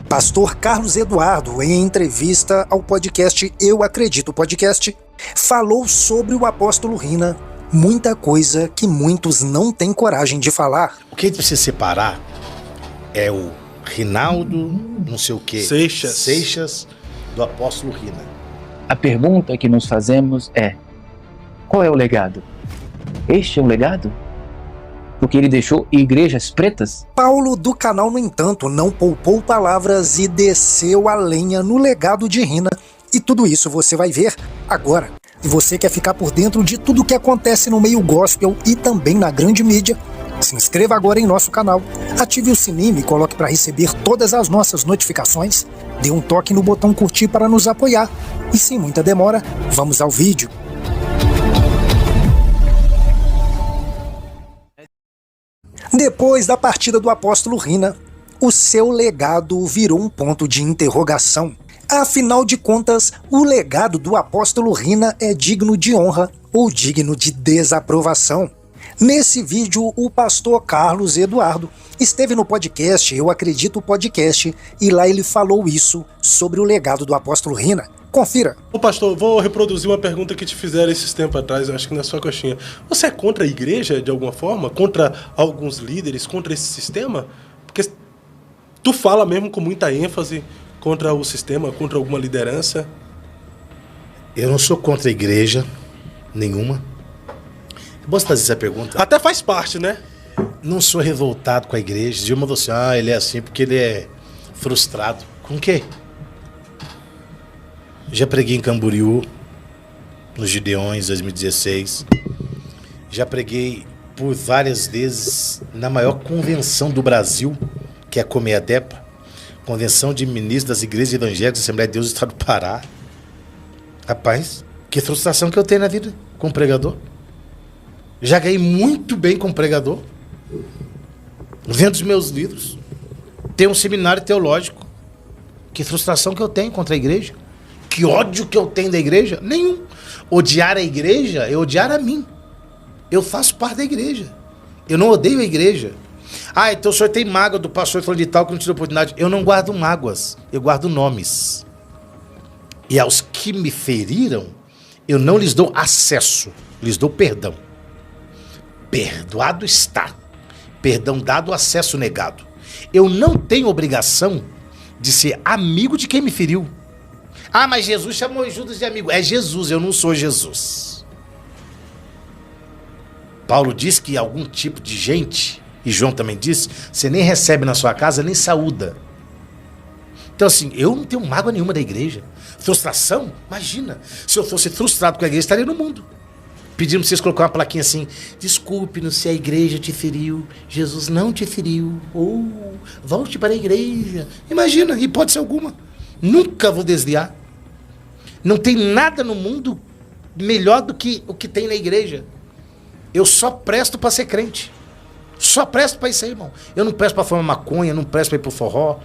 Pastor Carlos Eduardo, em entrevista ao podcast Eu Acredito Podcast, falou sobre o apóstolo Rina, muita coisa que muitos não têm coragem de falar. O que a gente precisa separar é o Rinaldo, não sei o que, Seixas, do apóstolo Rina. A pergunta que nos fazemos é: qual é o legado? Este é o legado? Porque ele deixou igrejas pretas? Paulo do canal, no entanto, não poupou palavras e desceu a lenha no legado de Rina. E tudo isso você vai ver agora. Se você quer ficar por dentro de tudo que acontece no meio gospel e também na grande mídia, se inscreva agora em nosso canal, ative o sininho e coloque para receber todas as nossas notificações, dê um toque no botão curtir para nos apoiar. E sem muita demora, vamos ao vídeo. Depois da partida do apóstolo Rina, o seu legado virou um ponto de interrogação. Afinal de contas, o legado do apóstolo Rina é digno de honra ou digno de desaprovação? Nesse vídeo, o pastor Carlos Eduardo esteve no podcast Eu Acredito Podcast e lá ele falou isso sobre o legado do apóstolo Rina. Confira. Ô pastor, vou reproduzir uma pergunta que te fizeram esses tempos atrás, acho que na sua coxinha. Você é contra a igreja, de alguma forma? Contra alguns líderes? Contra esse sistema? Porque tu fala mesmo com muita ênfase contra o sistema, contra alguma liderança. Eu não sou contra a igreja nenhuma. Posso fazer essa pergunta? Até faz parte, né? Não sou revoltado com a igreja. Dilma falou assim, ele é assim porque ele é frustrado. Com o quê? Já preguei em Camboriú, nos Gideões, 2016. Já preguei por várias vezes na maior convenção do Brasil, que é a Comeadepa, Convenção de Ministros das Igrejas Evangélicas da Assembleia de Deus do Estado do Pará. Rapaz, que frustração que eu tenho na vida como pregador. Já ganhei muito bem como pregador. Vendo os meus livros. Tenho um seminário teológico. Que frustração que eu tenho contra a igreja. Que ódio que eu tenho da igreja? Nenhum. Odiar a igreja é odiar a mim. Eu faço parte da igreja. Eu não odeio a igreja. Então o senhor tem mágoa do pastor falando de tal que não te deu oportunidade. Eu não guardo mágoas, eu guardo nomes. E aos que me feriram, eu não lhes dou acesso, lhes dou perdão. Perdoado está. Perdão dado, acesso negado. Eu não tenho obrigação de ser amigo de quem me feriu. Mas Jesus chamou Judas de amigo. É Jesus, eu não sou Jesus. Paulo diz que algum tipo de gente, e João também disse, você nem recebe na sua casa, nem saúda. Então assim, eu não tenho mágoa nenhuma da igreja. Frustração? Imagina, se eu fosse frustrado com a igreja, estaria no mundo. Pedindo pra vocês colocar uma plaquinha assim, desculpe-nos se a igreja te feriu, Jesus não te feriu, ou volte para a igreja. Imagina, hipótese alguma. Nunca vou desviar. Não tem nada no mundo melhor do que o que tem na igreja. Eu só presto para ser crente. Só presto para isso aí, irmão. Eu não presto para fumar maconha, não presto para ir pro forró,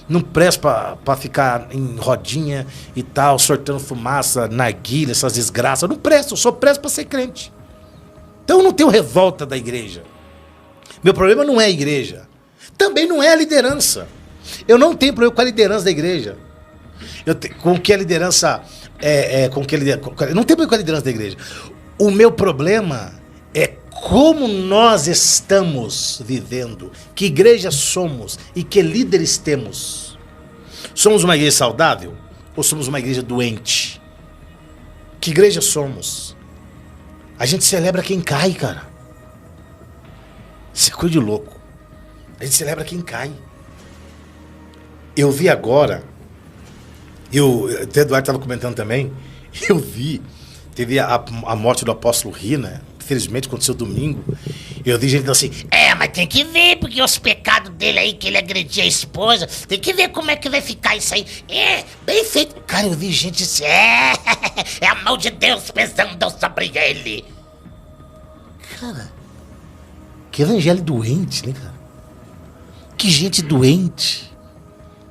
não presto para ficar em rodinha e tal, sortando fumaça, narguilha, essas desgraças. Eu não presto, eu só presto para ser crente. Então eu não tenho revolta da igreja. Meu problema não é a igreja. Também não é a liderança. Eu não tenho problema com a liderança da igreja. Com que a liderança não tem problema com a liderança da igreja. O meu problema é como nós estamos vivendo, que igreja somos e que líderes temos. Somos uma igreja saudável ou somos uma igreja doente? Que igreja somos? A gente celebra quem cai, cara. Isso é coisa de louco. A gente celebra quem cai. Eu vi agora, até Eduardo estava comentando também, teve a morte do apóstolo Rina, infelizmente aconteceu domingo, eu vi gente falando assim, mas tem que ver, porque os pecados dele aí, que ele agredia a esposa, tem que ver como é que vai ficar isso aí. Bem feito. Cara, eu vi gente assim, é a mão de Deus pesando sobre ele. Cara, que evangelho doente, né, cara? Que gente doente.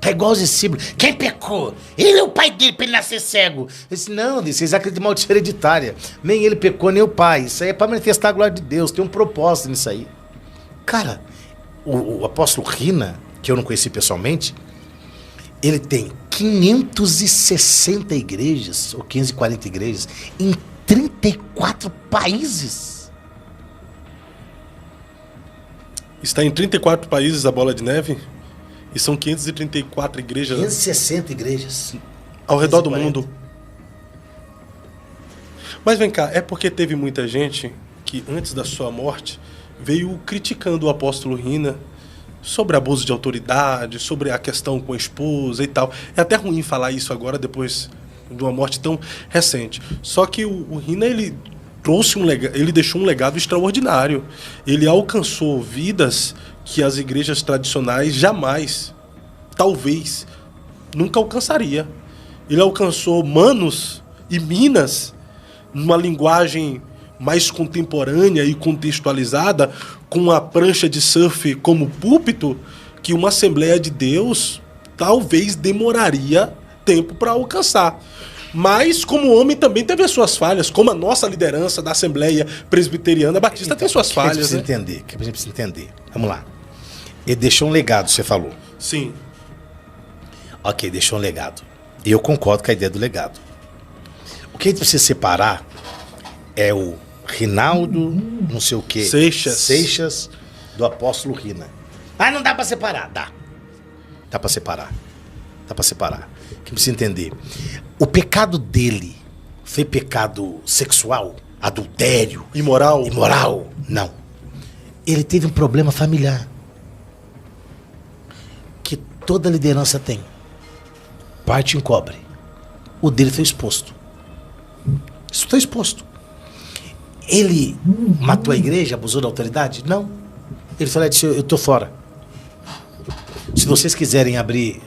Tá igual os discípulos. Quem pecou? Ele é o pai dele pra ele nascer cego. Eu disse, não, vocês acreditam em maldição hereditária. Nem ele pecou, nem o pai. Isso aí é pra manifestar a glória de Deus. Tem um propósito nisso aí. Cara, o apóstolo Rina, que eu não conheci pessoalmente, Ele tem 560 igrejas, ou 540 igrejas, em 34 países. Está em 34 países a Bola de Neve? E são 534 igrejas 560 igrejas. ao redor do 540. mundo. Mas vem cá, é porque teve muita gente que antes da sua morte veio criticando o apóstolo Rina sobre abuso de autoridade, sobre a questão com a esposa e tal. É até ruim falar isso agora, depois de uma morte tão recente. Só que o Rina, ele trouxe ele deixou um legado extraordinário. Ele alcançou vidas que as igrejas tradicionais jamais, talvez, nunca alcançaria. Ele alcançou manos e minas numa linguagem mais contemporânea e contextualizada, com uma prancha de surf como púlpito, que uma Assembleia de Deus talvez demoraria tempo para alcançar. Mas, como homem, também teve as suas falhas, como a nossa liderança da Assembleia Presbiteriana Batista tem suas falhas. Que a gente precisa entender. Vamos lá. Ele deixou um legado, você falou. Sim. Ok, deixou um legado. E eu concordo com a ideia do legado. O que a gente precisa separar é o Rinaldo, não sei o quê. Seixas, do apóstolo Rina. Ah, não dá pra separar. Dá. Dá pra separar. Dá pra separar. Que precisa entender. O pecado dele foi pecado sexual, adultério, Imoral? Não. Ele teve um problema familiar. Que toda liderança tem. Parte encobre. O dele foi exposto. Isso foi exposto. Ele matou a igreja, abusou da autoridade? Não. Ele falou, eu tô fora. Se vocês quiserem abrir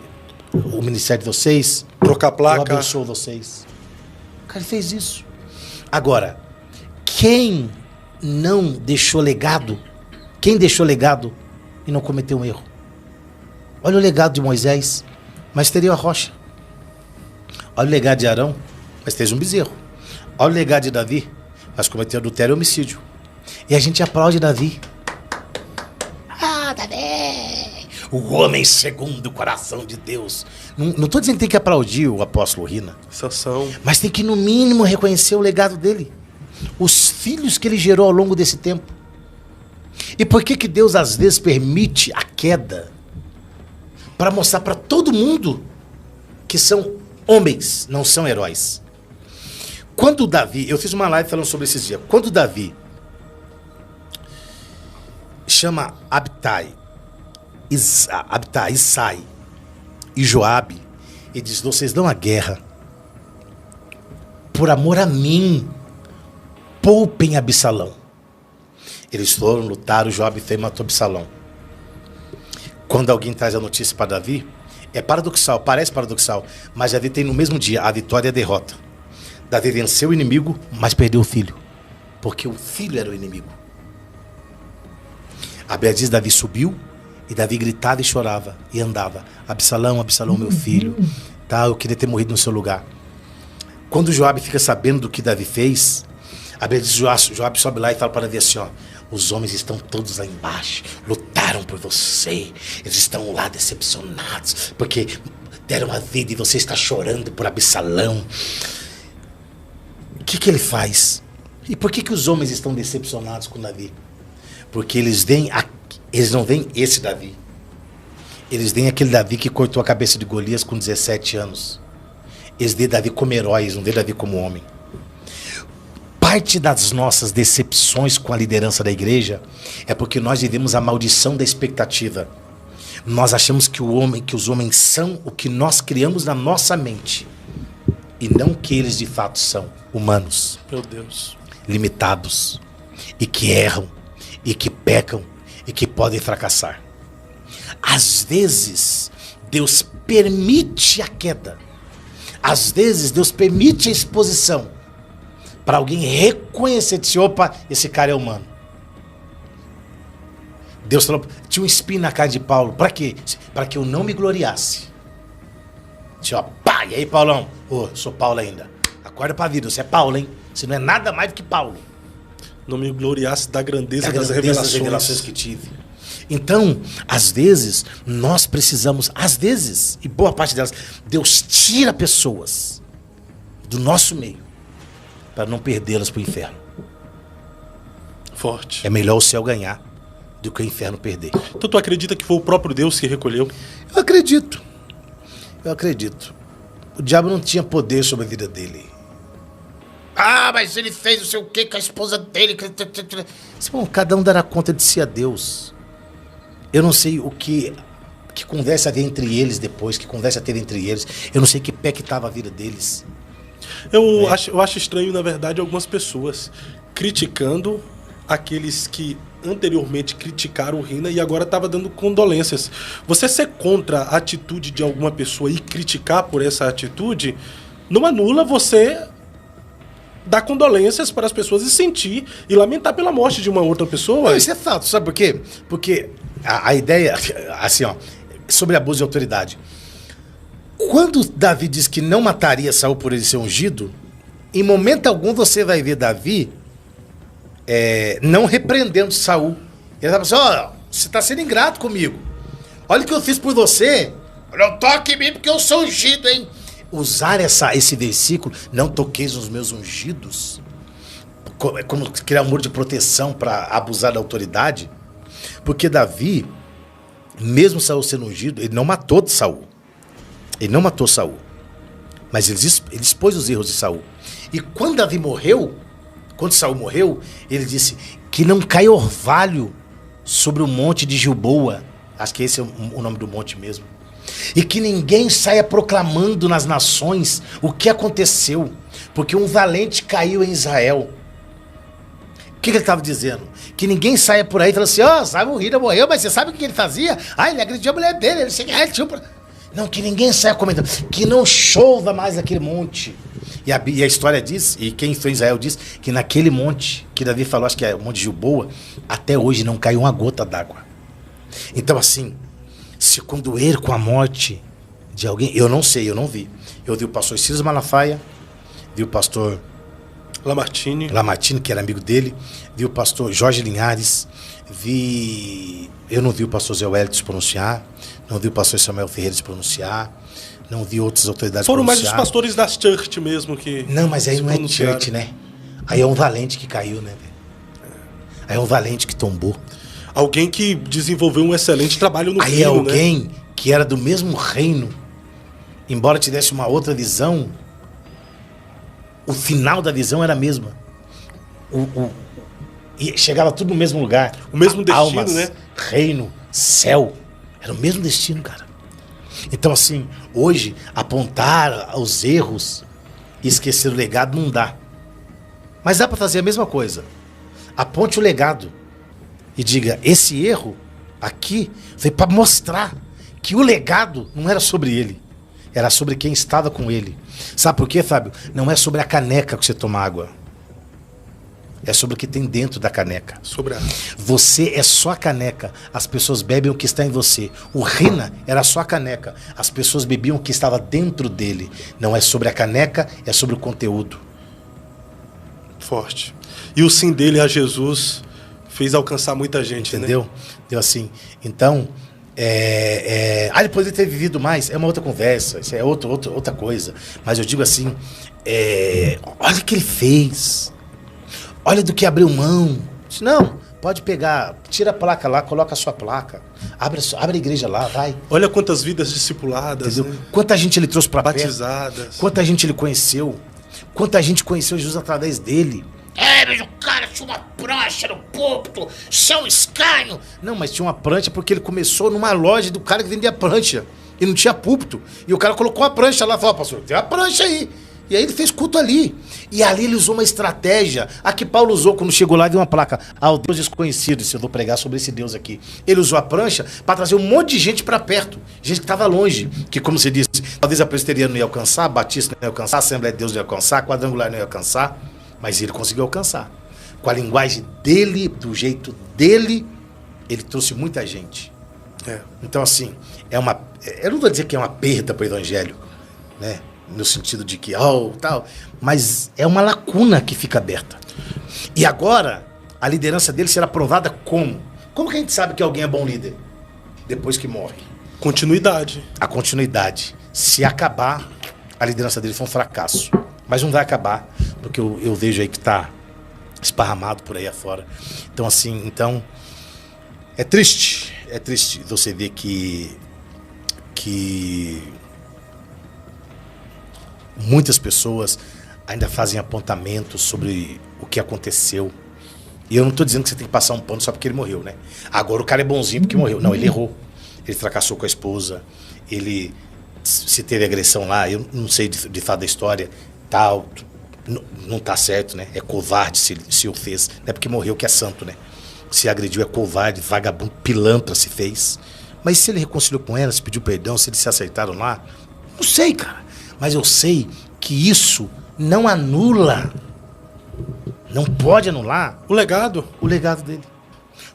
o ministério de vocês, Trocar placa. eu abençoo vocês. O cara fez isso. Agora, quem não deixou legado, quem deixou legado e não cometeu um erro? Olha o legado de Moisés, mas teria a rocha. Olha o legado de Arão, mas fez um bezerro. Olha o legado de Davi, mas cometeu adultério e homicídio. E a gente aplaude Davi. Ah, Davi! O homem segundo o coração de Deus. Não estou dizendo que tem que aplaudir o apóstolo Rina. Sansão. Mas tem que, no mínimo, reconhecer o legado dele. Os filhos que ele gerou ao longo desse tempo. E por que Deus, às vezes, permite a queda? Para mostrar para todo mundo que são homens, não são heróis. Quando Davi... Eu fiz uma live falando sobre esses dias. Quando Davi chama Abtai, Isai e Joabe e diz, vocês dão a guerra por amor a mim, poupem Absalão. Eles foram, lutaram, Joabe foi e matou Absalão. Quando alguém traz a notícia para Davi, é paradoxal, parece paradoxal, mas Davi tem no mesmo dia a vitória e a derrota. Davi venceu o inimigo, mas perdeu o filho, porque o filho era o inimigo. A Bíblia diz, Davi subiu, e Davi gritava e chorava, e andava. Absalão, Absalão, meu filho, tá, eu queria ter morrido no seu lugar. Quando Joabe fica sabendo do que Davi fez, a Bíblia diz, Joabe sobe lá e fala para Davi assim, ó, os homens estão todos lá embaixo, lutaram por você, eles estão lá decepcionados, porque deram a vida e você está chorando por Absalão. O que ele faz? E por que os homens estão decepcionados com Davi? Porque eles não veem esse Davi. Eles veem aquele Davi que cortou a cabeça de Golias com 17 anos. Eles veem Davi como herói, não veem Davi como homem. Parte das nossas decepções com a liderança da igreja é porque nós vivemos a maldição da expectativa. Nós achamos que os homens são o que nós criamos na nossa mente. E não que eles de fato são humanos. Meu Deus. Limitados. E que erram. E que pecam. E que podem fracassar. Às vezes, Deus permite a queda. Às vezes, Deus permite a exposição. Para alguém reconhecer, disse, opa, esse cara é humano. Deus falou, tinha um espinho na cara de Paulo. Para quê? Para que eu não me gloriasse. Disse, ó, pá, e aí, Paulão? Ô, sou Paulo ainda. Acorda pra vida, você é Paulo, hein? Você não é nada mais do que Paulo. Não me gloriasse da grandeza das revelações que tive. Então, às vezes, nós precisamos, às vezes, e boa parte delas, Deus tira pessoas do nosso meio para não perdê-las para o inferno. Forte. É melhor o céu ganhar do que o inferno perder. Então tu acredita que foi o próprio Deus que recolheu? Eu acredito. Eu acredito. O diabo não tinha poder sobre a vida dele. Ah, mas ele fez não sei o que com a esposa dele. Bom, cada um dará conta de si a Deus. Eu não sei o que conversa ter entre eles depois, que conversa ter entre eles. Eu não sei que pé que estava a vida deles. Eu acho estranho, na verdade, algumas pessoas criticando aqueles que anteriormente criticaram o Rina e agora estava dando condolências. Você ser contra a atitude de alguma pessoa e criticar por essa atitude não anula você dar condolências para as pessoas e sentir e lamentar pela morte de uma outra pessoa. Não, isso é fato, sabe por quê? Porque a ideia, assim, ó, sobre abuso de autoridade. Quando Davi diz que não mataria Saul por ele ser ungido, em momento algum você vai ver Davi não repreendendo Saul. Ele está pensando, ó, você está sendo ingrato comigo. Olha o que eu fiz por você. Não toque em mim porque eu sou ungido, hein? Usar esse versículo, não toqueis os meus ungidos, como criar um muro de proteção para abusar da autoridade. Porque Davi, mesmo Saul sendo ungido, ele não matou de Saul. Ele não matou Saul. Mas ele expôs os erros de Saul. E quando Davi morreu, quando Saul morreu, ele disse que não cai orvalho sobre o monte de Gilboa. Acho que esse é o nome do monte mesmo. E que ninguém saia proclamando nas nações o que aconteceu, porque um valente caiu em Israel. O que ele estava dizendo? Que ninguém saia por aí e falando assim, ó, sabe, o Rina morreu, mas você sabe o que ele fazia? Ah, ele agrediu a mulher dele, ele tinha... Não, que ninguém saia comentando, que não chova mais naquele monte. E a história diz, e quem foi em Israel diz, que naquele monte, que Davi falou, acho que é o monte de Gilboa, até hoje não caiu uma gota d'água. Então assim, se condoer com a morte de alguém, eu não sei, eu não vi. Eu vi o pastor Ciro Malafaia, vi o pastor Lamartine, que era amigo dele, vi o pastor Jorge Linhares, eu não vi o pastor Zé Wellington se pronunciar, não vi o pastor Samuel Ferreira se pronunciar, não vi outras autoridades Foram mais pronunciar. os pastores das church mesmo que... Não, mas aí não é pronunciaram. church, né? Aí é um valente que caiu, né, velho? Aí é um valente que tombou. Alguém que desenvolveu um excelente trabalho no Aí reino, é alguém né? que era do mesmo reino, embora tivesse uma outra visão, o final da visão era a mesma. E chegava tudo no mesmo lugar. O mesmo destino, Almas, né? reino, céu. Era o mesmo destino, cara. Então, assim, hoje, apontar os erros e esquecer o legado não dá. Mas dá para fazer a mesma coisa. Aponte o legado e diga, esse erro aqui foi para mostrar que o legado não era sobre ele. Era sobre quem estava com ele. Sabe por quê, Fábio? Não é sobre a caneca que você toma água. É sobre o que tem dentro da caneca. Sobre a... Você é só a caneca. As pessoas bebem o que está em você. O Rina era só a caneca. As pessoas bebiam o que estava dentro dele. Não é sobre a caneca, é sobre o conteúdo. Forte. E o sim dele a Jesus fez alcançar muita gente, entendeu? né? Deu assim. Então, ele poderia ter vivido mais. É uma outra conversa. Isso é outra coisa. Mas eu digo assim, olha o que ele fez. Olha do que abriu mão. Não, pode pegar, tira a placa lá, coloca a sua placa. Abre a igreja lá, vai. Olha quantas vidas discipuladas, Entendeu? né? Quanta gente ele trouxe para Batizadas. Quanta gente ele conheceu. Quanta gente conheceu Jesus através dele. Mas o cara tinha uma prancha no púlpito, seu escânio. Não, mas tinha uma prancha porque ele começou numa loja do cara que vendia prancha. E não tinha púlpito. E o cara colocou a prancha lá e falou, pastor, tem uma prancha aí. E aí ele fez culto ali. E ali ele usou uma estratégia. A que Paulo usou quando chegou lá e viu uma placa. Ao Deus desconhecido. Isso eu vou pregar sobre esse Deus aqui. Ele usou a prancha para trazer um monte de gente para perto. Gente que estava longe. Que, como se disse, talvez a presbiteriana não ia alcançar, a batista não ia alcançar, a Assembleia de Deus não ia alcançar, a quadrangular não ia alcançar. Mas ele conseguiu alcançar. Com a linguagem dele, do jeito dele, ele trouxe muita gente. Então, assim, eu não vou dizer que é uma perda para o evangelho, né? No sentido de que, tal, mas é uma lacuna que fica aberta. E agora, a liderança dele será provada como? Como que a gente sabe que alguém é bom líder? Depois que morre. Continuidade. A continuidade. Se acabar, a liderança dele foi um fracasso. Mas não vai acabar, porque eu vejo aí que tá esparramado por aí afora. Então, assim, é triste você ver que muitas pessoas ainda fazem apontamentos sobre o que aconteceu. E eu não tô dizendo que você tem que passar um pano só porque ele morreu, né? Agora o cara é bonzinho porque morreu. Não, ele errou. Ele fracassou com a esposa. Ele, se teve agressão lá, eu não sei de fato da história, tal, não tá certo, né? É covarde se o fez. Não é porque morreu que é santo, né? Se agrediu é covarde, vagabundo, pilantra se fez. Mas se ele reconciliou com ela, se pediu perdão, se eles se acertaram lá, não sei, cara. Mas eu sei que isso não anula, não pode anular O legado. o legado dele.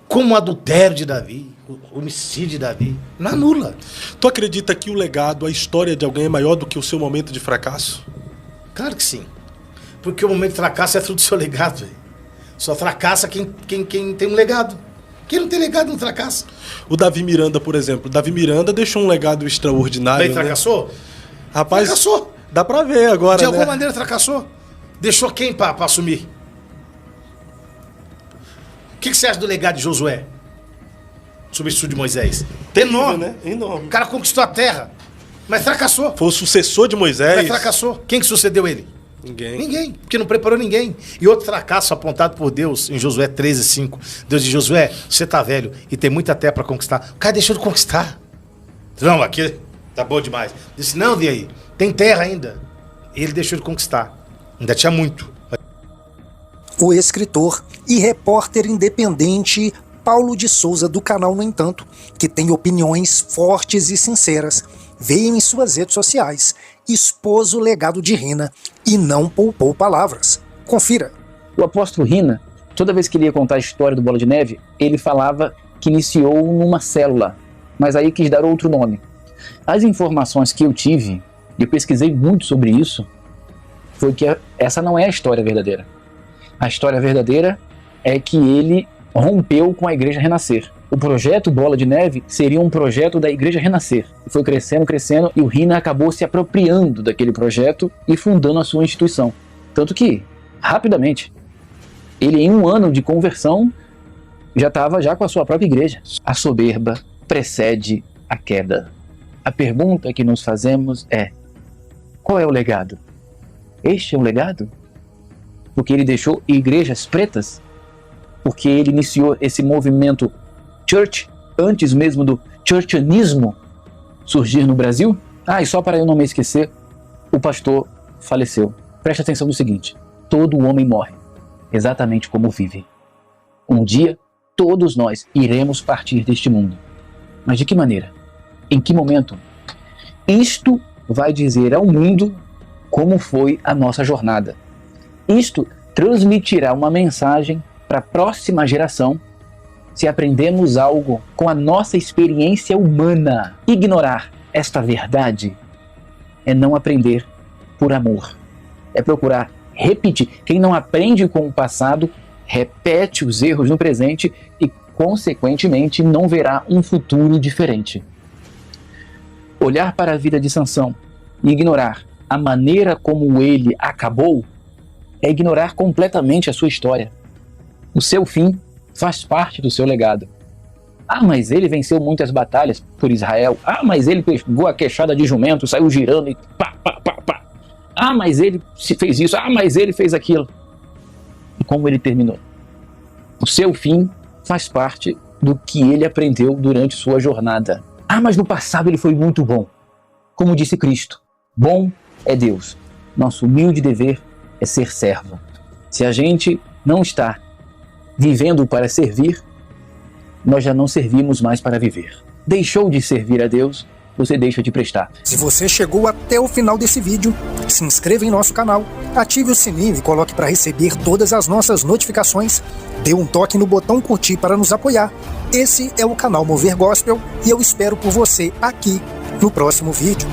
Como o adultério de Davi, o homicídio de Davi, não anula. Tu acredita que o legado, a história de alguém é maior do que o seu momento de fracasso? Claro que sim. Porque o momento de fracasso é fruto do seu legado, velho. Só fracassa quem tem um legado. Quem não tem legado não fracassa. O Davi Miranda, por exemplo. Davi Miranda deixou um legado extraordinário. Ele fracassou? Rapaz, Fracassou. dá pra ver agora, De alguma né? maneira fracassou. Deixou quem pra assumir? O que você acha do legado de Josué? Substituto de Moisés? Enorme, né? Enorme. O cara conquistou a terra, mas fracassou. Foi o sucessor de Moisés. Mas fracassou. Quem que sucedeu ele? Ninguém. Ninguém, porque não preparou ninguém. E outro fracasso apontado por Deus em Josué 13:5. Deus diz: Josué, você tá velho e tem muita terra pra conquistar. O cara deixou de conquistar. Não, aqui tá bom demais. Disse: não, e aí? Tem terra ainda. E ele deixou de conquistar. Ainda tinha muito. O escritor e repórter independente Paulo de Souza, do canal No Entanto, que tem opiniões fortes e sinceras, veio em suas redes sociais, expôs o legado de Rina e não poupou palavras. Confira. O apóstolo Rina, toda vez que ele ia contar a história do Bola de Neve, ele falava que iniciou numa célula, mas aí quis dar outro nome. As informações que eu tive, e eu pesquisei muito sobre isso, foi que essa não é a história verdadeira. A história verdadeira é que ele rompeu com a Igreja Renascer. O projeto Bola de Neve seria um projeto da Igreja Renascer. Foi crescendo, crescendo, e o Rina acabou se apropriando daquele projeto e fundando a sua instituição. Tanto que, rapidamente, ele em um ano de conversão já estava com a sua própria igreja. A soberba precede a queda. A pergunta que nos fazemos é: qual é o legado? Este é o legado? Porque ele deixou igrejas pretas? Porque ele iniciou esse movimento church antes mesmo do churchianismo surgir no Brasil? E só para eu não me esquecer, o pastor faleceu. Preste atenção no seguinte: todo homem morre, exatamente como vive. Um dia, todos nós iremos partir deste mundo. Mas de que maneira? Em que momento? Isto vai dizer ao mundo como foi a nossa jornada. Isto transmitirá uma mensagem para a próxima geração se aprendemos algo com a nossa experiência humana. Ignorar esta verdade é não aprender por amor. É procurar repetir. Quem não aprende com o passado, repete os erros no presente e, consequentemente, não verá um futuro diferente. Olhar para a vida de Sansão e ignorar a maneira como ele acabou é ignorar completamente a sua história. O seu fim faz parte do seu legado. Mas ele venceu muitas batalhas por Israel. Mas ele pegou a queixada de jumento, saiu girando e pá, pá, pá, pá. Mas ele fez isso. Mas ele fez aquilo. E como ele terminou? O seu fim faz parte do que ele aprendeu durante sua jornada. Mas no passado ele foi muito bom. Como disse Cristo, bom é Deus. Nosso humilde dever é ser servo. Se a gente não está vivendo para servir, nós já não servimos mais para viver. Deixou de servir a Deus, você deixa de prestar. Se você chegou até o final desse vídeo, se inscreva em nosso canal, ative o sininho e coloque para receber todas as nossas notificações. Dê um toque no botão curtir para nos apoiar. Esse é o canal Mover Gospel e eu espero por você aqui no próximo vídeo.